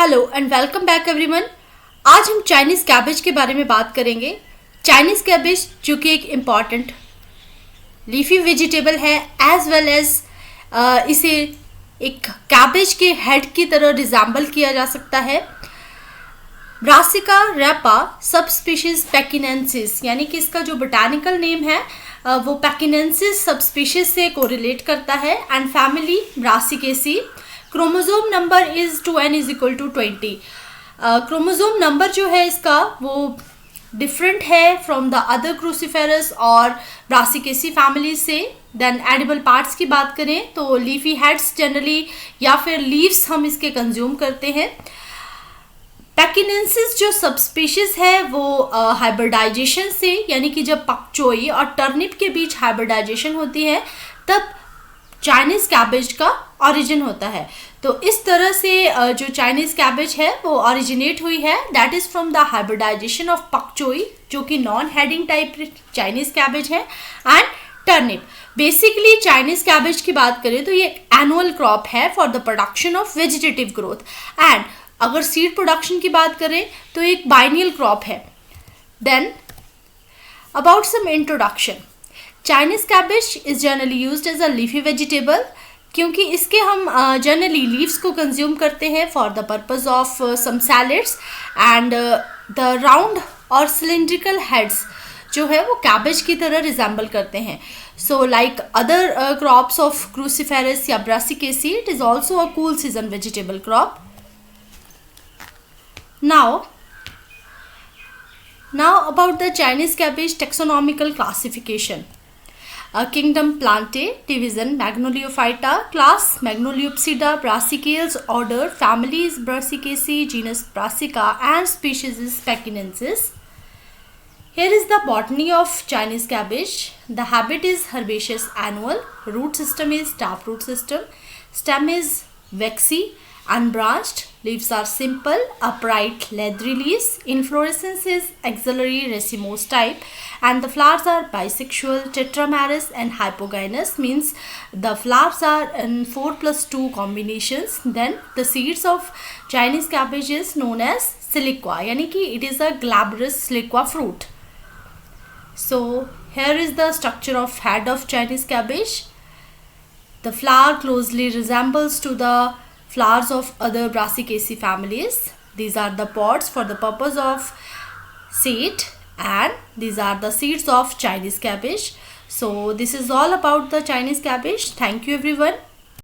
Hello and welcome back everyone. आज हम Chinese cabbage के बारे में बात करेंगे। चाइनीज़ कैबेज जो कि एक इम्पॉर्टेंट लीफी वेजिटेबल है एज वेल एज इसे एक कैबेज के हेड की तरह रिजेंबल किया जा सकता है। ब्रासिका रैपा सब स्पीशीज पैकिनेंसिस यानी कि इसका जो बोटानिकल नेम है वो पैकिनेंसिस सब स्पीशीज से कोरिलेट करता है and family Brassicaceae. Chromosome number is 2n is equal to 20। Chromosome number जो है इसका वो डिफरेंट है फ्रॉम द अदर क्रूसीफेरस और ब्रासिकेसी फैमिली से। देन एडिबल पार्ट्स की बात करें तो लीफी हेड्स जनरली या फिर लीव्स हम इसके कंज्यूम करते हैं। पैकिनेंसिस जो सब स्पीशीज है वो हाइब्रिडाइजेशन से यानी कि जब पकचोई और टर्निप के बीच हाइब्रिडाइजेशन होती है तब चाइनीज़ कैबेज का ओरिजिन होता है। तो इस तरह से जो चाइनीज़ कैबेज है वो ओरिजिनेट हुई है, that is from the hybridization of pak choi जो कि non heading type Chinese cabbage है and turnip. Basically Chinese cabbage की बात करें तो ये एनुअल क्रॉप है for the production of vegetative growth and अगर सीड प्रोडक्शन की बात करें तो एक बाइनियल क्रॉप है। Then about some introduction, Chinese cabbage is generally used as a leafy vegetable क्योंकि इसके हम जनरली लीव्स को कंज्यूम करते हैं for the purpose of some salads and the round और सिलिंड्रिकल हेड्स जो है वो कैबेज की तरह रिजेंबल करते हैं। So like other crops of cruciferous या brassicaceae it is also a cool season vegetable crop. Now about the Chinese cabbage taxonomical classification. Kingdom Plantae, division Magnoliophyta, class Magnoliopsida, brassicales, order family is Brassicaceae, genus Brassica, and species is Pekinensis. Here is the botany of Chinese cabbage. The habit is herbaceous annual. Root system is taproot system. Stem is waxy, unbranched. Leaves are simple, upright, leathery leaves. Inflorescence is axillary racemose type and the flowers are bisexual, tetramerous and hypogynous, means the flowers are in 4+2 combinations. Then the seeds of Chinese cabbage is known as siliqua, yani ki it is a glabrous siliqua fruit. So here is the structure of head of Chinese cabbage. The flower closely resembles to the flowers of other Brassicaceae families. These are the pods for the purpose of seed and these are the seeds of Chinese cabbage. So this is all about the Chinese cabbage. Thank you everyone.